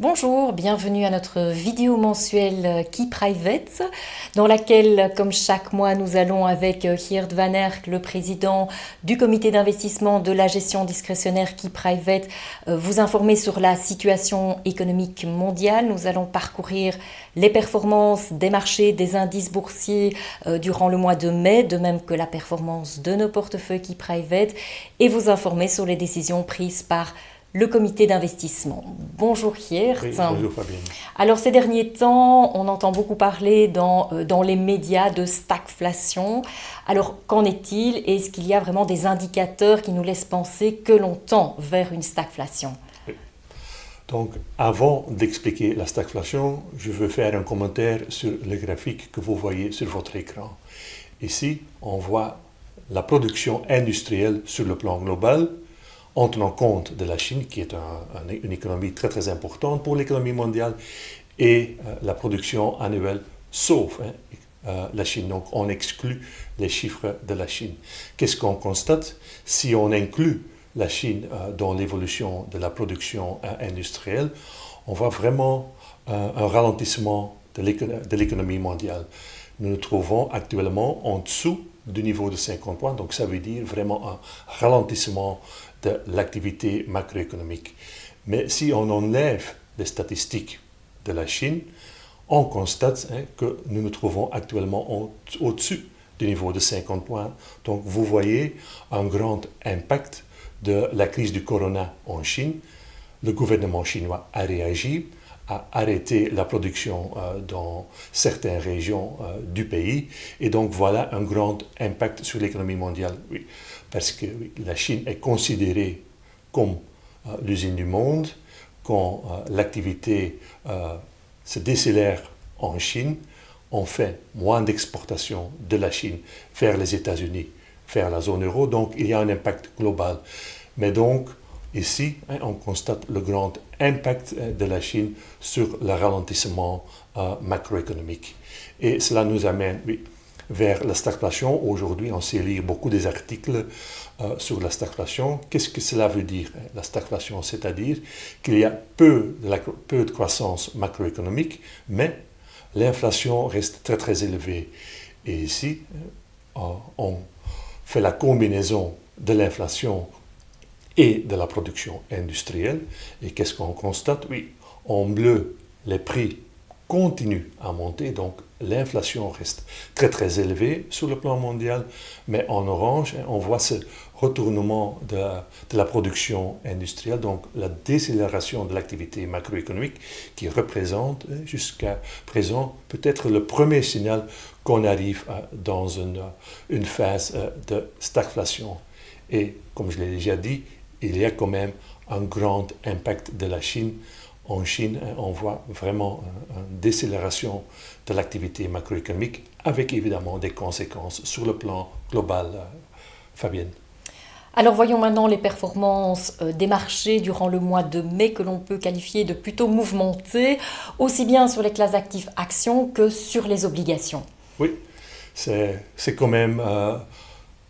Bonjour, bienvenue à notre vidéo mensuelle Key Private, dans laquelle, comme chaque mois, nous allons avec Geert Van Erck, le président du comité d'investissement de la gestion discrétionnaire Key Private, vous informer sur la situation économique mondiale. Nous allons parcourir les performances des marchés, des indices boursiers durant le mois de mai, de même que la performance de nos portefeuilles Key Private, et vous informer sur les décisions prises par le comité d'investissement. Bonjour Geert. Oui, bonjour Fabienne. Alors ces derniers temps, on entend beaucoup parler dans les médias de stagflation. Alors qu'en est-il? Est-ce qu'il y a vraiment des indicateurs qui nous laissent penser que l'on tend vers une stagflation? Oui. Donc avant d'expliquer la stagflation, je veux faire un commentaire sur le graphique que vous voyez sur votre écran. Ici, on voit la production industrielle sur le plan global, en tenant compte de la Chine, qui est une économie très très importante pour l'économie mondiale, et la production annuelle, sauf la Chine. Donc on exclut les chiffres de la Chine. Qu'est-ce qu'on constate? Si on inclut la Chine dans l'évolution de la production industrielle, on voit vraiment un ralentissement de l'économie mondiale. Nous nous trouvons actuellement en dessous du niveau de 50 points, donc ça veut dire vraiment un ralentissement de l'activité macroéconomique. Mais si on enlève les statistiques de la Chine, on constate que nous nous trouvons actuellement au-dessus du niveau de 50 points. Donc vous voyez un grand impact de la crise du corona en Chine. Le gouvernement chinois a réagi, a arrêté la production dans certaines régions du pays. Et donc voilà un grand impact sur l'économie mondiale. Oui. Parce que la Chine est considérée comme l'usine du monde. Quand l'activité se décélère en Chine, on fait moins d'exportation de la Chine vers les États-Unis, vers la zone euro. Donc il y a un impact global. Mais donc ici, on constate le grand impact de la Chine sur le ralentissement macroéconomique. Et cela nous amène vers la stagflation. Aujourd'hui, on sait lire beaucoup des articles sur la stagflation. Qu'est-ce que cela veut dire, la stagflation? C'est-à-dire qu'il y a peu de croissance macroéconomique, mais l'inflation reste très très élevée. Et ici, on fait la combinaison de l'inflation et de la production industrielle. Et qu'est-ce qu'on constate? Oui, en bleu, les prix continuent à monter, donc l'inflation reste très très élevée sur le plan mondial, mais en orange, on voit ce retournement de la production industrielle, donc la décélération de l'activité macroéconomique qui représente jusqu'à présent peut-être le premier signal qu'on arrive dans une phase de stagflation. Et comme je l'ai déjà dit, il y a quand même un grand impact de la Chine. En Chine, on voit vraiment une décélération de l'activité macroéconomique avec évidemment des conséquences sur le plan global. Fabienne. Alors voyons maintenant les performances des marchés durant le mois de mai que l'on peut qualifier de plutôt mouvementées, aussi bien sur les classes d'actifs actions que sur les obligations. Oui, c'est quand même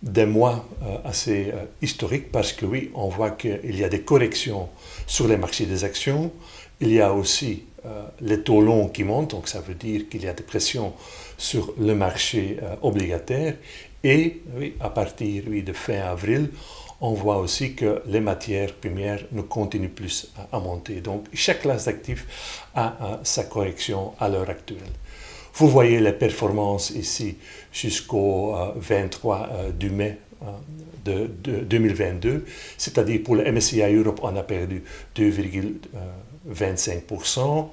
des mois assez historiques parce que oui, on voit qu'il y a des corrections sur les marchés des actions. Il y a aussi les taux longs qui montent, donc ça veut dire qu'il y a des pressions sur le marché obligataire. Et oui, à partir de fin avril, on voit aussi que les matières premières ne continuent plus à monter. Donc chaque classe d'actifs a sa correction à l'heure actuelle. Vous voyez les performances ici jusqu'au 23 du mai de 2022, c'est-à-dire pour le MSCI Europe, on a perdu 2,25%,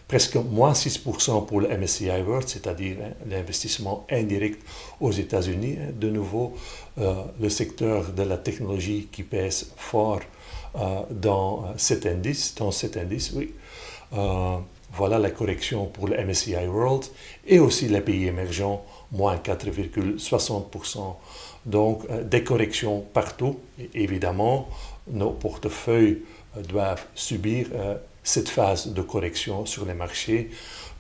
presque moins 6% pour le MSCI World, c'est-à-dire l'investissement indirect aux États-Unis. De nouveau, le secteur de la technologie qui pèse fort dans cet indice, oui. Voilà la correction pour le MSCI World et aussi les pays émergents, moins 4,60%. Donc des corrections partout. Et évidemment, nos portefeuilles doivent subir cette phase de correction sur les marchés.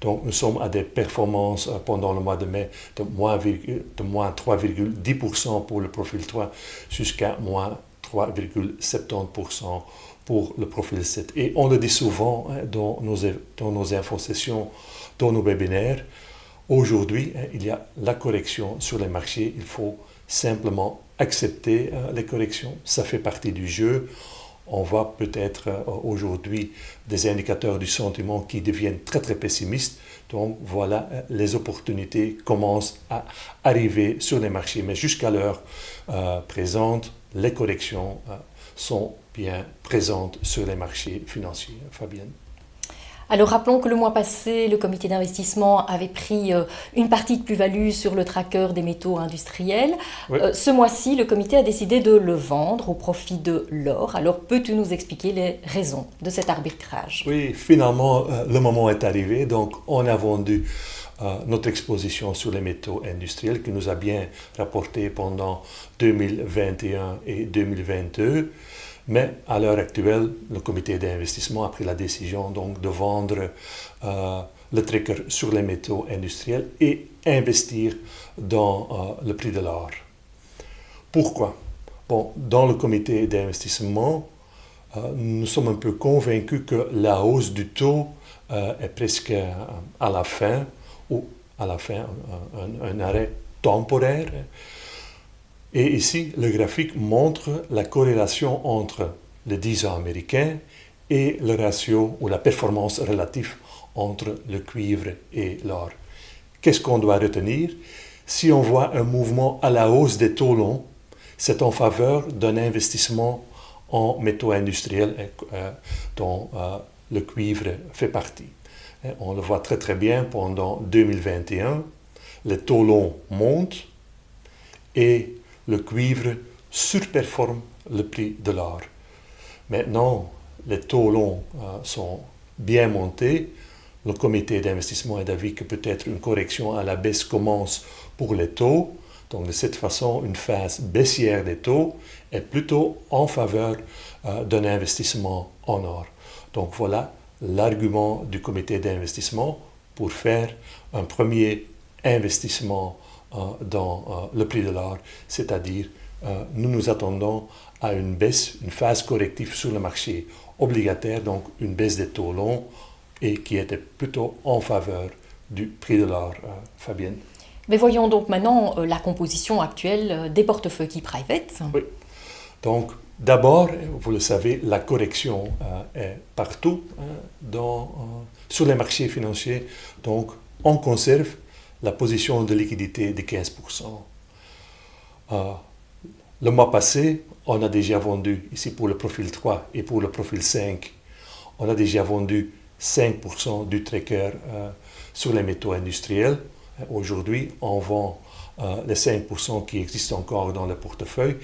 Donc nous sommes à des performances pendant le mois de mai de moins 3,10% pour le profil 3 jusqu'à moins 3,70% pour le profil 7. Et on le dit souvent dans nos infosessions, dans nos webinaires. Aujourd'hui, il y a la correction sur les marchés. Il faut simplement accepter les corrections. Ça fait partie du jeu. On voit peut-être aujourd'hui des indicateurs du sentiment qui deviennent très très pessimistes. Donc voilà, les opportunités commencent à arriver sur les marchés. Mais jusqu'à l'heure présente, les corrections sont bien présentes sur les marchés financiers. Fabienne. Alors rappelons que le mois passé, le comité d'investissement avait pris une partie de plus-value sur le tracker des métaux industriels. Oui. Ce mois-ci, le comité a décidé de le vendre au profit de l'or. Alors peux-tu nous expliquer les raisons de cet arbitrage? Oui, finalement, le moment est arrivé. Donc on a vendu notre exposition sur les métaux industriels qui nous a bien rapporté pendant 2021 et 2022. Mais à l'heure actuelle, le comité d'investissement a pris la décision donc, de vendre le tracker sur les métaux industriels et investir dans le prix de l'or. Pourquoi? Bon, dans le comité d'investissement, nous sommes un peu convaincus que la hausse du taux est presque à la fin, ou à la fin un arrêt temporaire. Et ici, le graphique montre la corrélation entre les 10 ans américains et le ratio ou la performance relative entre le cuivre et l'or. Qu'est-ce qu'on doit retenir? Si on voit un mouvement à la hausse des taux longs, c'est en faveur d'un investissement en métaux industriels dont le cuivre fait partie. On le voit très très bien pendant 2021, les taux longs montent et le cuivre surperforme le prix de l'or. Maintenant, les taux longs sont bien montés. Le comité d'investissement est d'avis que peut-être une correction à la baisse commence pour les taux. Donc, de cette façon, une phase baissière des taux est plutôt en faveur d'un investissement en or. Donc, voilà l'argument du comité d'investissement pour faire un premier investissement dans le prix de l'or, c'est-à-dire nous nous attendons à une baisse, une phase corrective sur le marché obligataire, donc une baisse des taux longs et qui était plutôt en faveur du prix de l'or. Fabienne. Mais voyons donc maintenant la composition actuelle des portefeuilles Key Private. Oui, donc d'abord, vous le savez, la correction est partout sur les marchés financiers, donc on conserve la position de liquidité de 15%. Le mois passé, on a déjà vendu, ici pour le profil 3 et pour le profil 5, on a déjà vendu 5% du tracker sur les métaux industriels. Aujourd'hui, on vend les 5% qui existent encore dans le portefeuille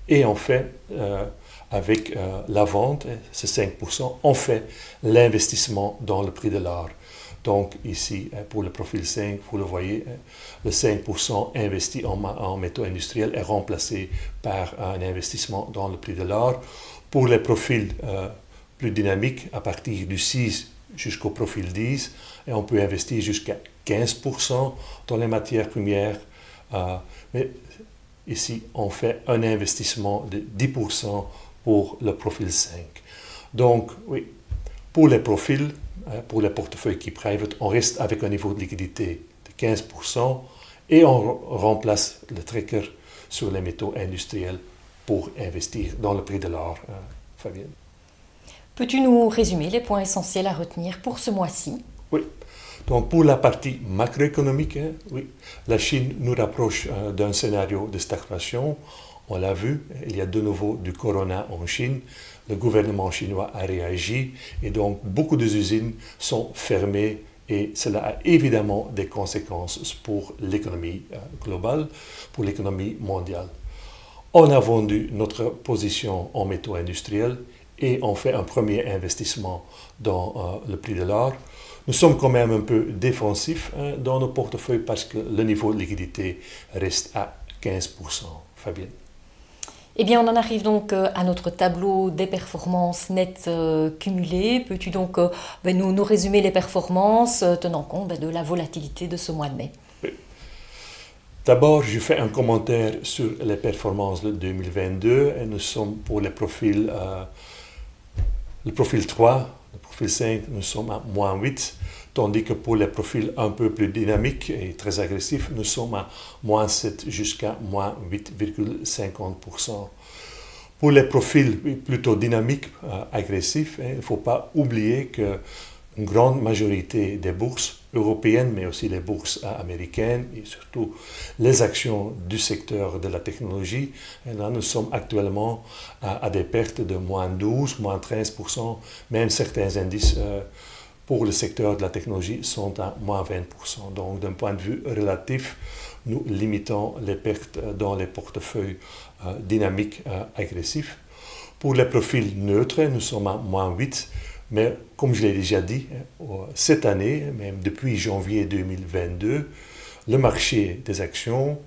et on fait, avec la vente, ces 5%, on fait l'investissement dans le prix de l'or. Donc ici, pour le profil 5, vous le voyez, le 5% investi en métaux industriels est remplacé par un investissement dans le prix de l'or. Pour les profils plus dynamiques, à partir du 6 jusqu'au profil 10, et on peut investir jusqu'à 15% dans les matières premières. Mais ici, on fait un investissement de 10% pour le profil 5. Donc, oui, pour les profils, pour les portefeuilles Key Private, on reste avec un niveau de liquidité de 15% et on remplace le tracker sur les métaux industriels pour investir dans le prix de l'or. Fabienne. Peux-tu nous résumer les points essentiels à retenir pour ce mois-ci? Oui. Donc pour la partie macroéconomique, oui, la Chine nous rapproche d'un scénario de stagflation. On l'a vu, il y a de nouveau du corona en Chine. Le gouvernement chinois a réagi et donc beaucoup d'usines sont fermées et cela a évidemment des conséquences pour l'économie globale, pour l'économie mondiale. On a vendu notre position en métaux industriels et on fait un premier investissement dans le prix de l'or. Nous sommes quand même un peu défensifs dans nos portefeuilles parce que le niveau de liquidité reste à 15%. Fabienne. Eh bien, on en arrive donc à notre tableau des performances nettes cumulées. Peux-tu donc nous résumer les performances tenant compte de la volatilité de ce mois de mai? Oui. D'abord, je fais un commentaire sur les performances de 2022 et nous sommes pour le profil 3, le profil 5, nous sommes à -8, tandis que pour les profils un peu plus dynamiques et très agressifs, nous sommes à -7 jusqu'à -8,50%. Pour les profils plutôt dynamiques, agressifs, il ne faut pas oublier qu'une grande majorité des bourses européennes, mais aussi les bourses américaines et surtout les actions du secteur de la technologie, et là nous sommes actuellement à des pertes de -12, -13%, même certains indices pour le secteur de la technologie sont à -20%. Donc d'un point de vue relatif, nous limitons les pertes dans les portefeuilles dynamiques agressifs. Pour les profils neutres, nous sommes à -8, mais comme je l'ai déjà dit, cette année, même depuis janvier 2022, le marché des actions,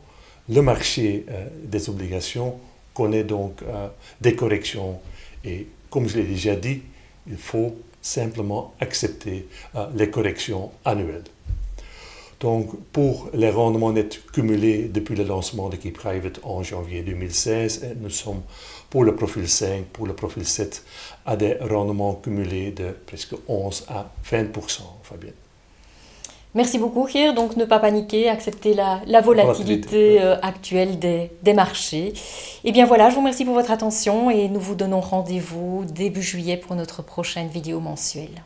le marché des obligations connaît donc des corrections. Et comme je l'ai déjà dit, il faut simplement accepter les corrections annuelles. Donc, pour les rendements nets cumulés depuis le lancement de KeyPrivate en janvier 2016, nous sommes pour le profil 5, pour le profil 7, à des rendements cumulés de presque 11 à 20%, Fabienne. Merci beaucoup, Geert. Donc, ne pas paniquer, accepter la volatilité actuelle des marchés. Et bien voilà, je vous remercie pour votre attention et nous vous donnons rendez-vous début juillet pour notre prochaine vidéo mensuelle.